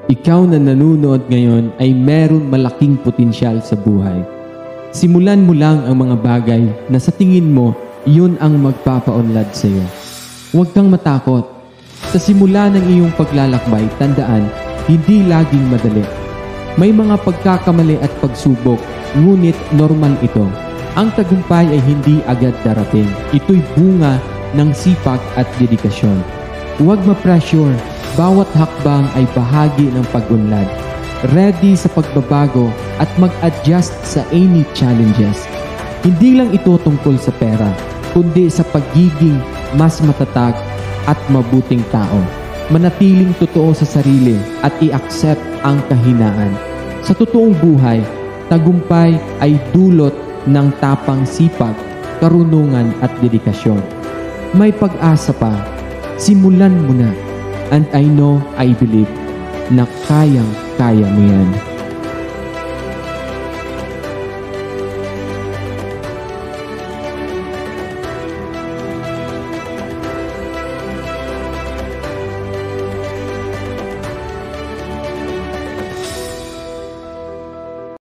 Ikaw na nanonood ngayon ay meron malaking potensyal sa buhay. Simulan mo lang ang mga bagay na sa tingin mo, yun ang magpapaunlad sa iyo. Huwag kang matakot. Sa simula ng iyong paglalakbay, tandaan, hindi laging madali. May mga pagkakamali at pagsubok, ngunit normal ito. Ang tagumpay ay hindi agad darating. Ito'y bunga ng sipag at dedikasyon. Huwag ma-pressure. Bawat hakbang ay bahagi ng pag-unlad. Ready sa pagbabago at mag-adjust sa any challenges. Hindi lang ito tungkol sa pera, kundi sa pagiging mas matatag at mabuting tao. Manatiling totoo sa sarili at i-accept ang kahinaan. Sa totoong buhay, tagumpay ay dulot ng tapang sipag, karunungan at dedikasyon. May pag-asa pa. Simulan mo na. And I know, I believe na kayang-kaya mo yan.